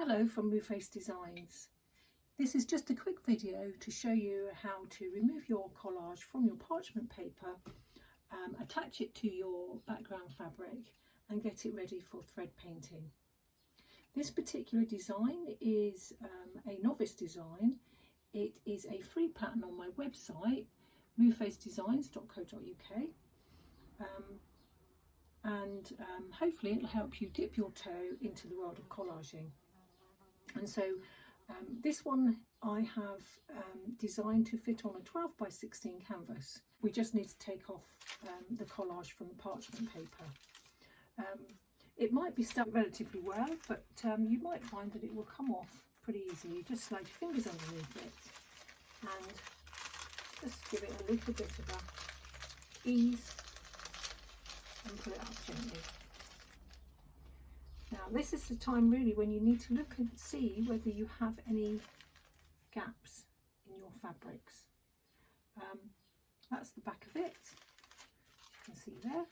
Hello from Moveface Designs. This is just a quick video to show you how to remove your collage from your parchment paper, attach it to your background fabric and get it ready for thread painting. This particular design is a novice design. It is a free pattern on my website, movefacedesigns.co.uk. Hopefully it'll help you dip your toe into the world of collaging. And so this one I have designed to fit on a 12 by 16 canvas. We just need to take off the collage from the parchment paper. It might be stuck relatively well, but you might find that it will come off pretty easily. You just slide your fingers underneath it and just give it a little bit of a ease and pull it up gently. Now this is the time really when you need to look and see whether you have any gaps in your fabrics. That's the back of it, you can see there.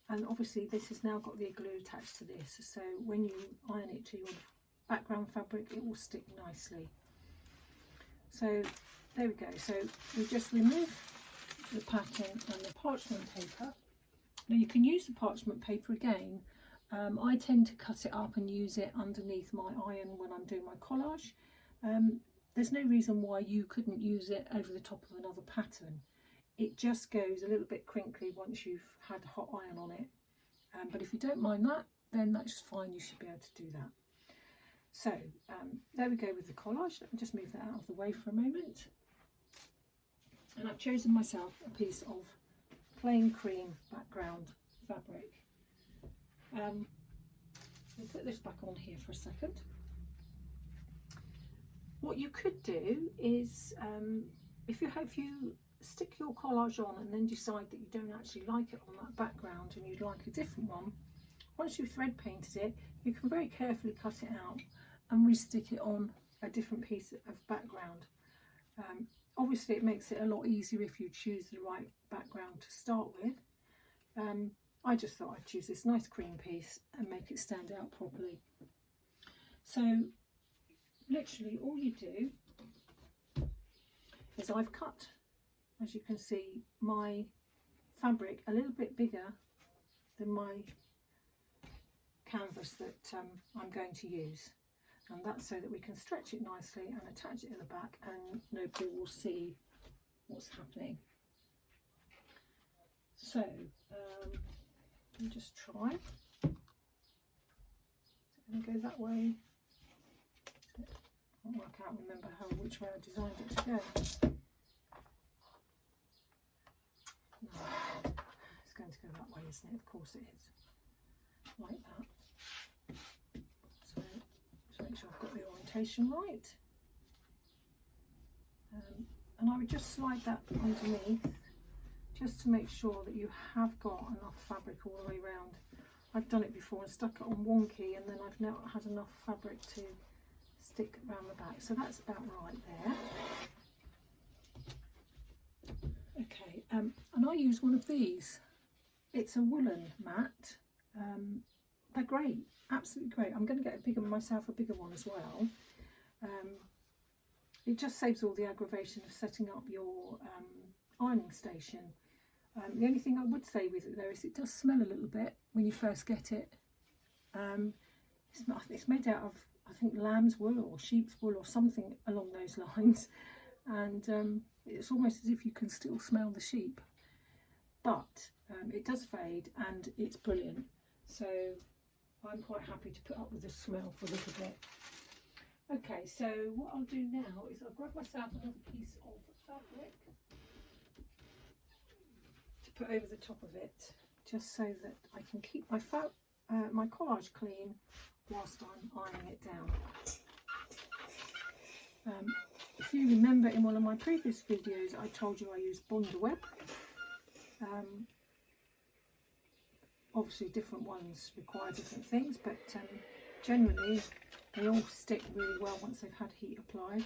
And obviously this has now got the glue attached to this, so when you iron it to your background fabric it will stick nicely. So there we go, so we just remove the pattern and the parchment paper. Now you can use the parchment paper again. I tend to cut it up and use it underneath my iron when I'm doing my collage. There's no reason why you couldn't use it over the top of another pattern. It just goes a little bit crinkly once you've had hot iron on it. But if you don't mind that, then that's fine, you should be able to do that. So there we go with the collage. Let me just move that out of the way for a moment. And I've chosen myself a piece of plain cream background fabric. We'll put this back on here for a second. What you could do is if you stick your collage on and then decide that you don't actually like it on that background and you'd like a different one, once you've thread painted it, you can very carefully cut it out and re-stick it on a different piece of background. Obviously it makes it a lot easier if you choose the right background to start with. I just thought I'd choose this nice cream piece and make it stand out properly. So literally all you do is I've cut, as you can see, my fabric a little bit bigger than my canvas that I'm going to use. And that's so that we can stretch it nicely and attach it at the back and nobody will see what's happening. So let me just try. Is it going to go that way? I can't remember which way I designed it to go. No, it's going to go that way, isn't it? Of course it is. Like that. So just make sure I've got the orientation right. And I would just slide that underneath just to make sure that you have got enough fabric all the way around. I've done it before and stuck it on wonky and then I've now had enough fabric to stick around the back. So that's about right there. Okay, and I use one of these. It's a woolen mat. They're great, absolutely great. I'm going to get myself a bigger one as well. It just saves all the aggravation of setting up your ironing station. The only thing I would say with it though is it does smell a little bit when you first get it. It's made out of, I think, lamb's wool or sheep's wool or something along those lines, and it's almost as if you can still smell the sheep, but it does fade and it's brilliant. So I'm quite happy to put up with the smell for a little bit. Okay, so what I'll do now is I'll grab myself another piece of fabric to put over the top of it, just so that I can keep my collage clean whilst I'm ironing it down. If you remember in one of my previous videos I told you I use Bondweb. Obviously different ones require different things, but generally they all stick really well once they've had heat applied.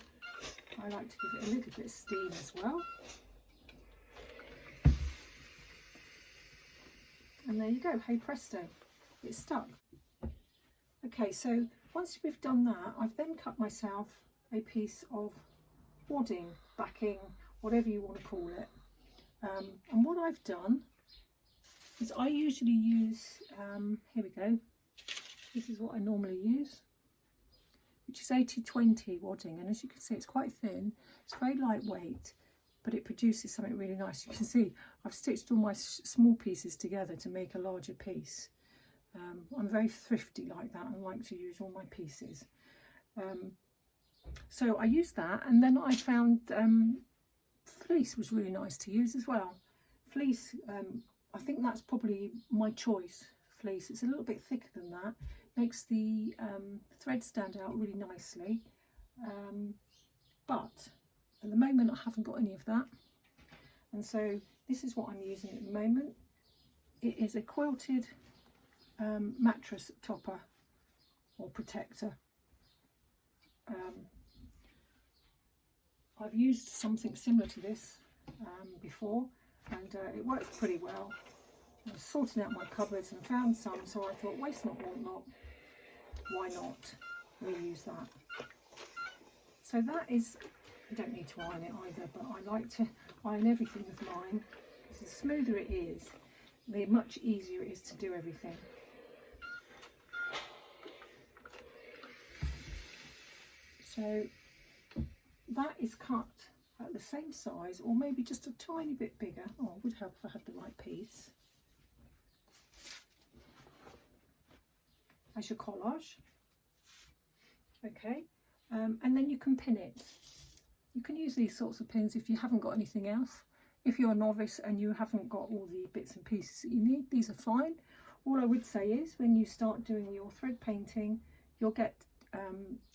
I like to give it a little bit of steam as well. And there you go, hey presto, it's stuck. Okay, so once we've done that, I've then cut myself a piece of wadding, backing, whatever you want to call it. And what I've done is I usually use, here we go, this is what I normally use, which is 80-20 wadding, and as you can see it's quite thin, it's very lightweight, but it produces something really nice. You can see I've stitched all my small pieces together to make a larger piece. I'm very thrifty like that and like to use all my pieces. So I used that, and then I found fleece was really nice to use as well. Fleece, I think that's probably my choice. Fleece, it's a little bit thicker than that, makes the thread stand out really nicely, but at the moment I haven't got any of that, and so this is what I'm using at the moment. It is a quilted mattress topper or protector. I've used something similar to this before, and it works pretty well. I was sorting out my cupboards and found some, so I thought, waste not, want not, why not reuse that? So that is, you don't need to iron it either, but I like to iron everything with mine, because the smoother it is, the much easier it is to do everything. So that is cut at the same size, or maybe just a tiny bit bigger. Oh, it would help if I had the right piece. As your collage. Okay, and then you can pin it. You can use these sorts of pins if you haven't got anything else. If you're a novice and you haven't got all the bits and pieces that you need, these are fine. All I would say is when you start doing your thread painting, you'll get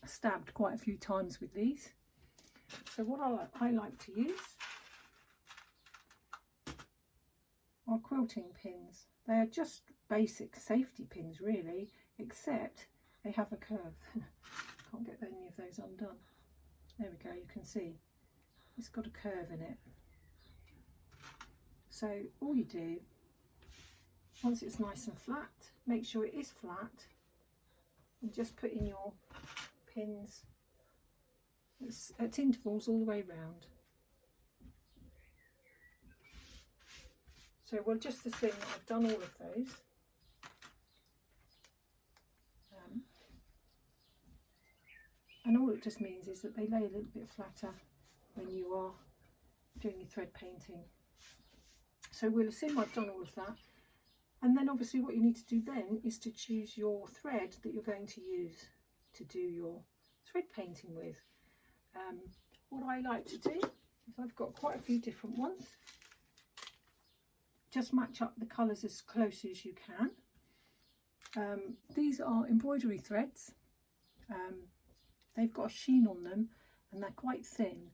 stabbed quite a few times with these. So what I like to use are quilting pins. They are just basic safety pins really, except they have a curve. Can't get any of those undone. There we go, you can see it's got a curve in it. So all you do, once it's nice and flat, make sure it is flat, and just put in your pins at intervals all the way round. So we'll just assume that I've done all of those. And all it just means is that they lay a little bit flatter when you are doing your thread painting. So we'll assume I've done all of that. And then obviously what you need to do then is to choose your thread that you're going to use to do your thread painting with. What I like to do is I've got quite a few different ones. Just match up the colours as close as you can. These are embroidery threads. They've got a sheen on them and they're quite thin.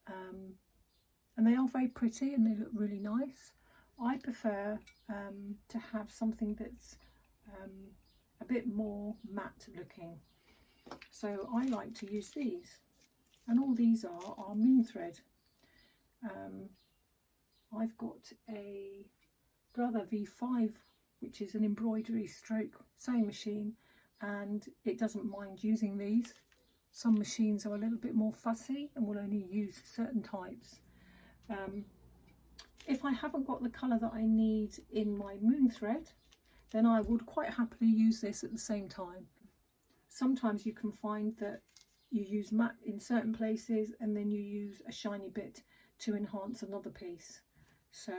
And they are very pretty and they look really nice. I prefer to have something that's a bit more matte looking. So I like to use these. And all these are moon thread. I've got a Brother V5, which is an embroidery stroke sewing machine, and it doesn't mind using these. Some machines are a little bit more fussy and will only use certain types. If I haven't got the colour that I need in my moon thread, then I would quite happily use this at the same time. Sometimes you can find that you use matte in certain places and then you use a shiny bit to enhance another piece. So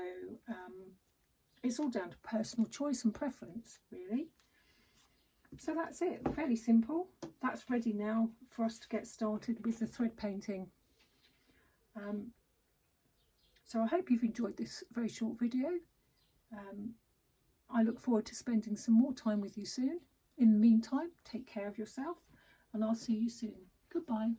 it's all down to personal choice and preference really. So that's it, fairly simple. That's ready now for us to get started with the thread painting. So I hope you've enjoyed this very short video. I look forward to spending some more time with you soon. In the meantime, take care of yourself and I'll see you soon. Goodbye.